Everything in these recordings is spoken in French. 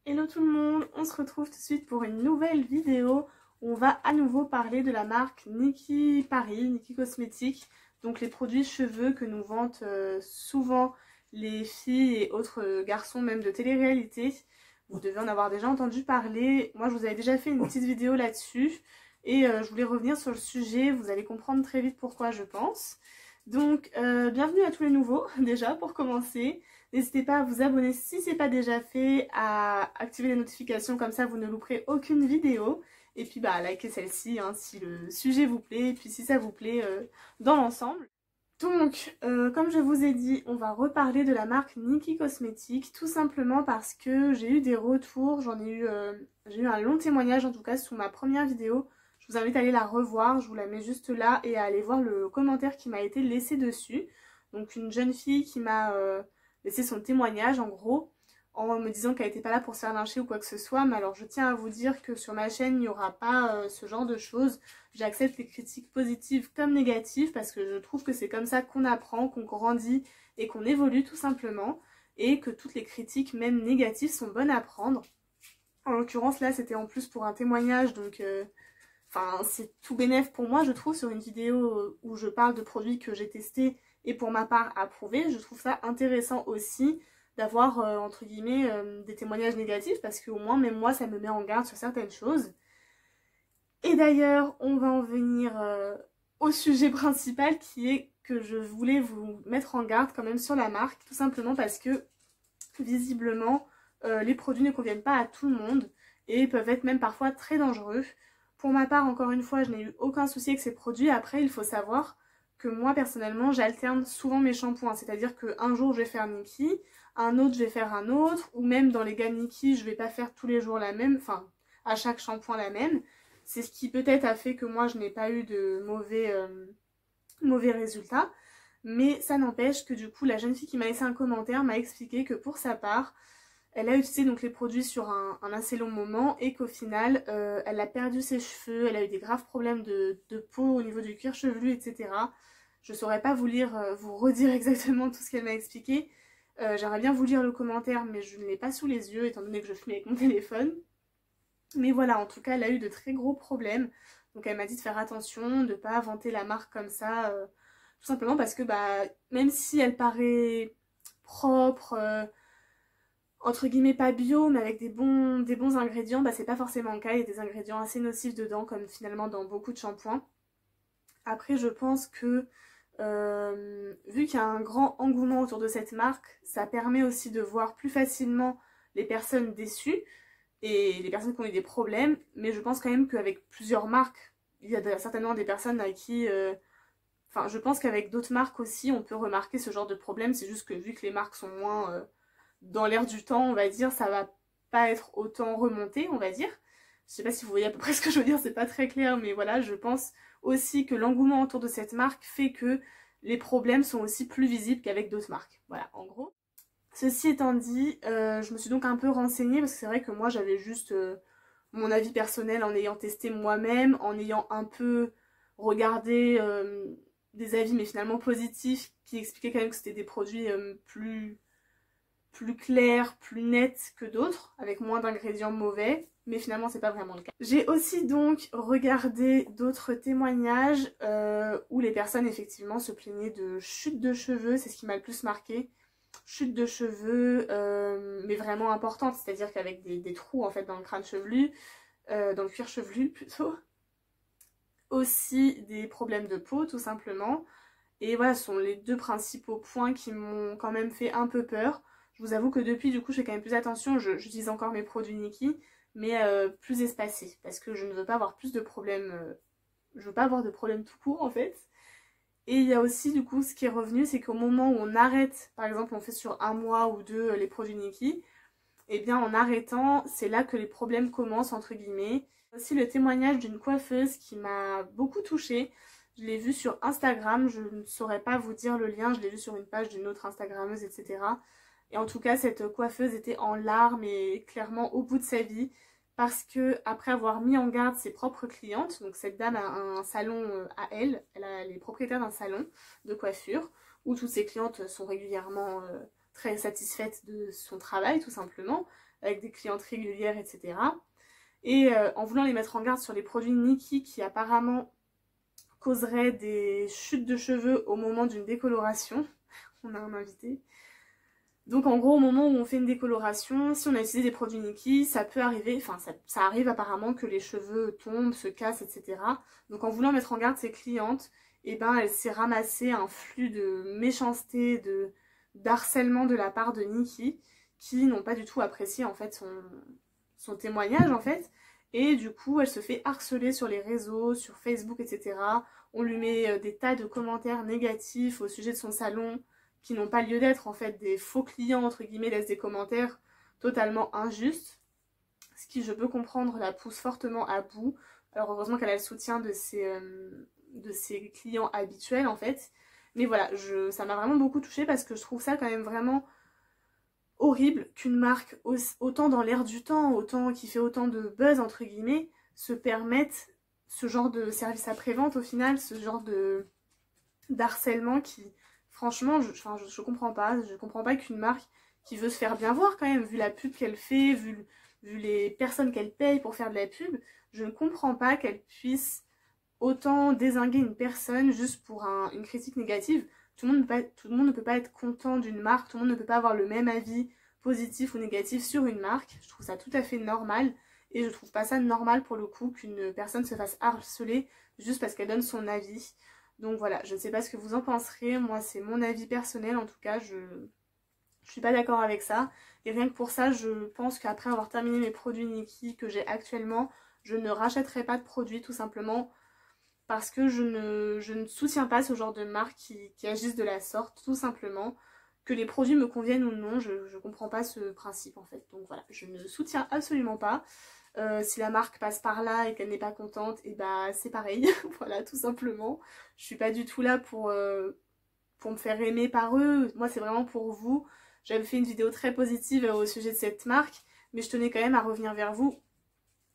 Hello tout le monde, on se retrouve tout de suite pour une nouvelle vidéo où on va à nouveau parler de la marque Nikki Paris, Nikki Cosmétiques, donc les produits cheveux que nous vantent souvent les filles et autres garçons même de télé-réalité. Vous devez en avoir déjà entendu parler, moi je vous avais déjà fait une petite vidéo là-dessus et je voulais revenir sur le sujet, vous allez comprendre très vite pourquoi je pense. Donc bienvenue à tous les nouveaux déjà pour commencer. N'hésitez pas à vous abonner si ce n'est pas déjà fait, à activer les notifications, comme ça vous ne louperez aucune vidéo. Et puis à liker celle-ci hein, si le sujet vous plaît, et puis si ça vous plaît dans l'ensemble. Donc, comme je vous ai dit, on va reparler de la marque Nikki Cosmétiques, tout simplement parce que j'ai eu des retours, j'ai eu un long témoignage en tout cas sous ma première vidéo. Je vous invite à aller la revoir, je vous la mets juste là, et à aller voir le commentaire qui m'a été laissé dessus. Donc une jeune fille qui m'a laissé son témoignage en gros, en me disant qu'elle n'était pas là pour se faire lyncher ou quoi que ce soit, mais alors je tiens à vous dire que sur ma chaîne il n'y aura pas ce genre de choses. J'accepte les critiques positives comme négatives parce que je trouve que c'est comme ça qu'on apprend, qu'on grandit et qu'on évolue tout simplement, et que toutes les critiques même négatives sont bonnes à prendre. En l'occurrence là c'était en plus pour un témoignage, donc enfin c'est tout bénef pour moi je trouve, sur une vidéo où je parle de produits que j'ai testés et pour ma part approuvé. Je trouve ça intéressant aussi d'avoir entre guillemets des témoignages négatifs, parce qu'au moins même moi ça me met en garde sur certaines choses. Et d'ailleurs on va en venir au sujet principal, qui est que je voulais vous mettre en garde quand même sur la marque, tout simplement parce que visiblement les produits ne conviennent pas à tout le monde et peuvent être même parfois très dangereux. Pour ma part, encore une fois, je n'ai eu aucun souci avec ces produits. Après, il faut savoir que moi, personnellement, j'alterne souvent mes shampoings. C'est-à-dire qu'un jour, je vais faire Nikki, un autre, je vais faire un autre. Ou même dans les gammes Nikki, je ne vais pas faire tous les jours la même, enfin, à chaque shampoing la même. C'est ce qui peut-être a fait que moi, je n'ai pas eu de mauvais résultats. Mais ça n'empêche que du coup, la jeune fille qui m'a laissé un commentaire m'a expliqué que pour sa part, elle a utilisé donc les produits sur un assez long moment et qu'au final, elle a perdu ses cheveux, elle a eu des graves problèmes de peau au niveau du cuir chevelu, etc. Je saurais pas vous redire exactement tout ce qu'elle m'a expliqué. J'aimerais bien vous lire le commentaire, mais je ne l'ai pas sous les yeux étant donné que je filme avec mon téléphone. Mais voilà, en tout cas, elle a eu de très gros problèmes. Donc elle m'a dit de faire attention, de ne pas vanter la marque comme ça, tout simplement parce que même si elle paraît propre, entre guillemets pas bio, mais avec des bons ingrédients, c'est pas forcément le cas. Il y a des ingrédients assez nocifs dedans, comme finalement dans beaucoup de shampoings. Après, je pense que vu qu'il y a un grand engouement autour de cette marque, ça permet aussi de voir plus facilement les personnes déçues et les personnes qui ont eu des problèmes. Mais je pense quand même qu'avec plusieurs marques, il y a certainement des personnes à qui... Enfin, je pense qu'avec d'autres marques aussi, on peut remarquer ce genre de problème. C'est juste que vu que les marques sont moins... dans l'air du temps, on va dire, ça va pas être autant remonté, on va dire. Je sais pas si vous voyez à peu près ce que je veux dire, c'est pas très clair, mais voilà, je pense aussi que l'engouement autour de cette marque fait que les problèmes sont aussi plus visibles qu'avec d'autres marques. Voilà, en gros. Ceci étant dit, je me suis donc un peu renseignée, parce que c'est vrai que moi j'avais juste mon avis personnel en ayant testé moi-même, en ayant un peu regardé des avis, mais finalement positifs, qui expliquaient quand même que c'était des produits plus clair, plus net que d'autres, avec moins d'ingrédients mauvais, mais finalement c'est pas vraiment le cas. J'ai aussi donc regardé d'autres témoignages où les personnes effectivement se plaignaient de chute de cheveux, c'est ce qui m'a le plus marqué. Chute de cheveux, mais vraiment importante, c'est-à-dire qu'avec des trous en fait dans le crâne chevelu, dans le cuir chevelu plutôt. Aussi des problèmes de peau tout simplement. Et voilà, ce sont les deux principaux points qui m'ont quand même fait un peu peur. Je vous avoue que depuis, du coup, je fais quand même plus attention. J'utilise encore mes produits Nikki, mais plus espacés. Parce que je ne veux pas avoir plus de problèmes. Je veux pas avoir de problèmes tout court, en fait. Et il y a aussi, du coup, ce qui est revenu, c'est qu'au moment où on arrête, par exemple, on fait sur un mois ou deux les produits Nikki, et bien en arrêtant, c'est là que les problèmes commencent, entre guillemets. Aussi le témoignage d'une coiffeuse qui m'a beaucoup touchée. Je l'ai vu sur Instagram, je ne saurais pas vous dire le lien, je l'ai vu sur une page d'une autre Instagrammeuse, etc. Et en tout cas, cette coiffeuse était en larmes et clairement au bout de sa vie, parce que après avoir mis en garde ses propres clientes, donc cette dame a un salon à elle, elle est propriétaire d'un salon de coiffure, où toutes ses clientes sont régulièrement très satisfaites de son travail tout simplement, avec des clientes régulières, etc. Et en voulant les mettre en garde sur les produits Nikkie qui apparemment causeraient des chutes de cheveux au moment d'une décoloration, on a un invité. Donc en gros, au moment où on fait une décoloration, si on a utilisé des produits Nikkie, ça peut arriver, enfin ça arrive apparemment que les cheveux tombent, se cassent, etc. Donc en voulant mettre en garde ses clientes, et ben elle s'est ramassée un flux de méchanceté, d'harcèlement de la part de Nikkie, qui n'ont pas du tout apprécié en fait son témoignage en fait. Et du coup, elle se fait harceler sur les réseaux, sur Facebook, etc. On lui met des tas de commentaires négatifs au sujet de son salon, qui n'ont pas lieu d'être, en fait, des faux clients, entre guillemets, laissent des commentaires totalement injustes, ce qui, je peux comprendre, la pousse fortement à bout. Alors heureusement qu'elle a le soutien de ses clients habituels, en fait. Mais voilà, ça m'a vraiment beaucoup touchée parce que je trouve ça quand même vraiment horrible qu'une marque autant dans l'air du temps, autant qui fait autant de buzz, entre guillemets, se permette ce genre de service après-vente au final, ce genre d'harcèlement qui... Franchement, je comprends pas. Je comprends pas qu'une marque qui veut se faire bien voir quand même, vu la pub qu'elle fait, vu les personnes qu'elle paye pour faire de la pub, je ne comprends pas qu'elle puisse autant dézinguer une personne juste pour une critique négative. Tout le monde ne peut pas être content d'une marque, tout le monde ne peut pas avoir le même avis positif ou négatif sur une marque. Je trouve ça tout à fait normal et je trouve pas ça normal pour le coup qu'une personne se fasse harceler juste parce qu'elle donne son avis. Donc voilà, je ne sais pas ce que vous en penserez, moi c'est mon avis personnel, en tout cas je suis pas d'accord avec ça. Et rien que pour ça, je pense qu'après avoir terminé mes produits Nikkie que j'ai actuellement, je ne rachèterai pas de produits tout simplement parce que je ne soutiens pas ce genre de marques qui agissent de la sorte, tout simplement. Que les produits me conviennent ou non, je comprends pas ce principe en fait. Donc voilà, je ne soutiens absolument pas. Si la marque passe par là et qu'elle n'est pas contente, et bah c'est pareil, voilà tout simplement. Je suis pas du tout là pour me faire aimer par eux, moi c'est vraiment pour vous. J'avais fait une vidéo très positive au sujet de cette marque, mais je tenais quand même à revenir vers vous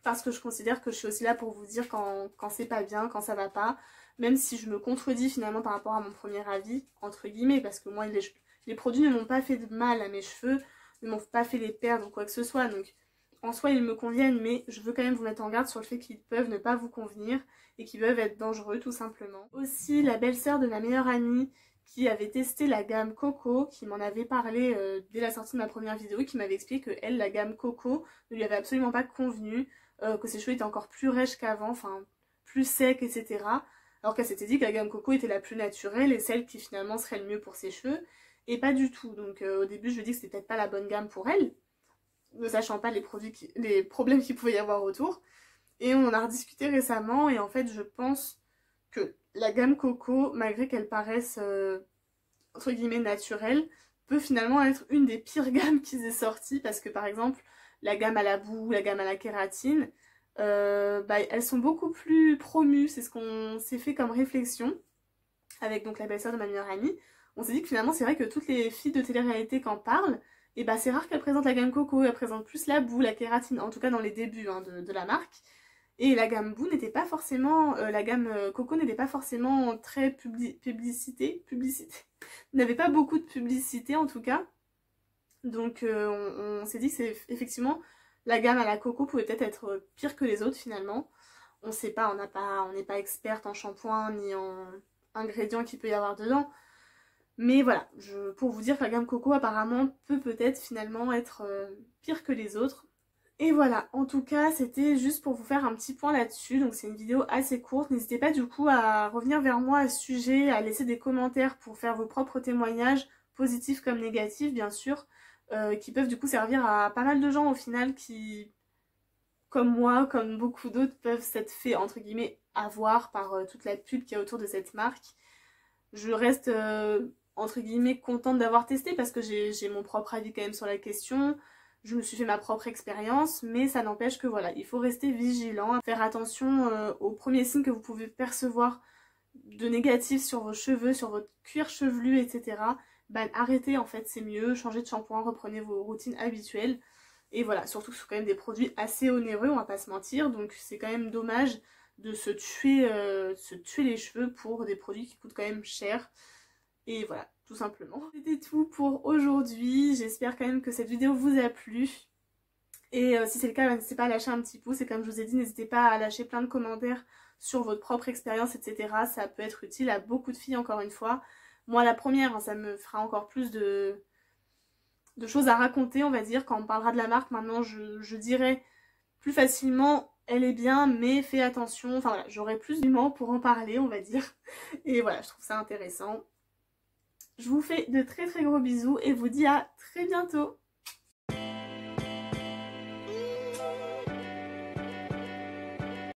parce que je considère que je suis aussi là pour vous dire quand c'est pas bien, quand ça va pas, même si je me contredis finalement par rapport à mon premier avis, entre guillemets, parce que moi les produits ne m'ont pas fait de mal à mes cheveux, ne m'ont pas fait les perdre ou quoi que ce soit, donc en soi ils me conviennent, mais je veux quand même vous mettre en garde sur le fait qu'ils peuvent ne pas vous convenir et qu'ils peuvent être dangereux tout simplement. Aussi la belle-sœur de ma meilleure amie qui avait testé la gamme Coco, qui m'en avait parlé dès la sortie de ma première vidéo, qui m'avait expliqué que elle, la gamme Coco ne lui avait absolument pas convenu, que ses cheveux étaient encore plus rêches qu'avant, enfin plus secs, etc. Alors qu'elle s'était dit que la gamme Coco était la plus naturelle et celle qui finalement serait le mieux pour ses cheveux, et pas du tout. Donc au début je lui ai dit que c'était peut-être pas la bonne gamme pour elle, ne sachant pas les problèmes qu'il pouvait y avoir autour. Et on en a rediscuté récemment et en fait je pense que la gamme Coco, malgré qu'elle paraisse entre guillemets naturelle, peut finalement être une des pires gammes qu'ils aient sorties parce que par exemple la gamme à la boue, la gamme à la kératine, elles sont beaucoup plus promues, c'est ce qu'on s'est fait comme réflexion avec donc la belle-sœur de ma meilleure amie. On s'est dit que finalement c'est vrai que toutes les filles de télé-réalité qu'en parlent, et bah c'est rare qu'elles présentent la gamme Coco, elles présentent plus la boue, la kératine, en tout cas dans les débuts hein, de la marque. Et la gamme boue n'était pas forcément, la gamme Coco n'était pas forcément très publicité, n'avait pas beaucoup de publicité en tout cas. Donc on s'est dit que c'est effectivement la gamme à la coco pouvait peut-être être pire que les autres finalement. On sait pas, on n'est pas experte en shampoing ni en ingrédients qu'il peut y avoir dedans. Mais voilà, pour vous dire que la gamme coco apparemment peut-être finalement être pire que les autres. Et voilà, en tout cas c'était juste pour vous faire un petit point là-dessus, donc c'est une vidéo assez courte, n'hésitez pas du coup à revenir vers moi à ce sujet, à laisser des commentaires pour faire vos propres témoignages, positifs comme négatifs bien sûr, qui peuvent du coup servir à pas mal de gens au final qui, comme moi, comme beaucoup d'autres, peuvent s'être fait entre guillemets avoir par toute la pub qu'il y a autour de cette marque. Je reste entre guillemets contente d'avoir testé parce que j'ai mon propre avis quand même sur la question. Je me suis fait ma propre expérience, mais ça n'empêche que voilà, il faut rester vigilant, faire attention aux premiers signes que vous pouvez percevoir de négatifs sur vos cheveux, sur votre cuir chevelu, etc. Arrêtez en fait, c'est mieux, changez de shampoing, reprenez vos routines habituelles. Et voilà, surtout que ce sont quand même des produits assez onéreux, on va pas se mentir, donc c'est quand même dommage de se tuer les cheveux pour des produits qui coûtent quand même cher. Et voilà, tout simplement. C'était tout pour aujourd'hui. J'espère quand même que cette vidéo vous a plu. Et si c'est le cas, n'hésitez pas à lâcher un petit pouce. Et comme je vous ai dit, n'hésitez pas à lâcher plein de commentaires sur votre propre expérience, etc. Ça peut être utile à beaucoup de filles, encore une fois. Moi, la première, hein, ça me fera encore plus de choses à raconter, on va dire. Quand on parlera de la marque, maintenant, je dirais plus facilement, elle est bien, mais fais attention. Enfin voilà, j'aurai plus d'humains pour en parler, on va dire. Et voilà, je trouve ça intéressant. Je vous fais de très très gros bisous et vous dis à très bientôt.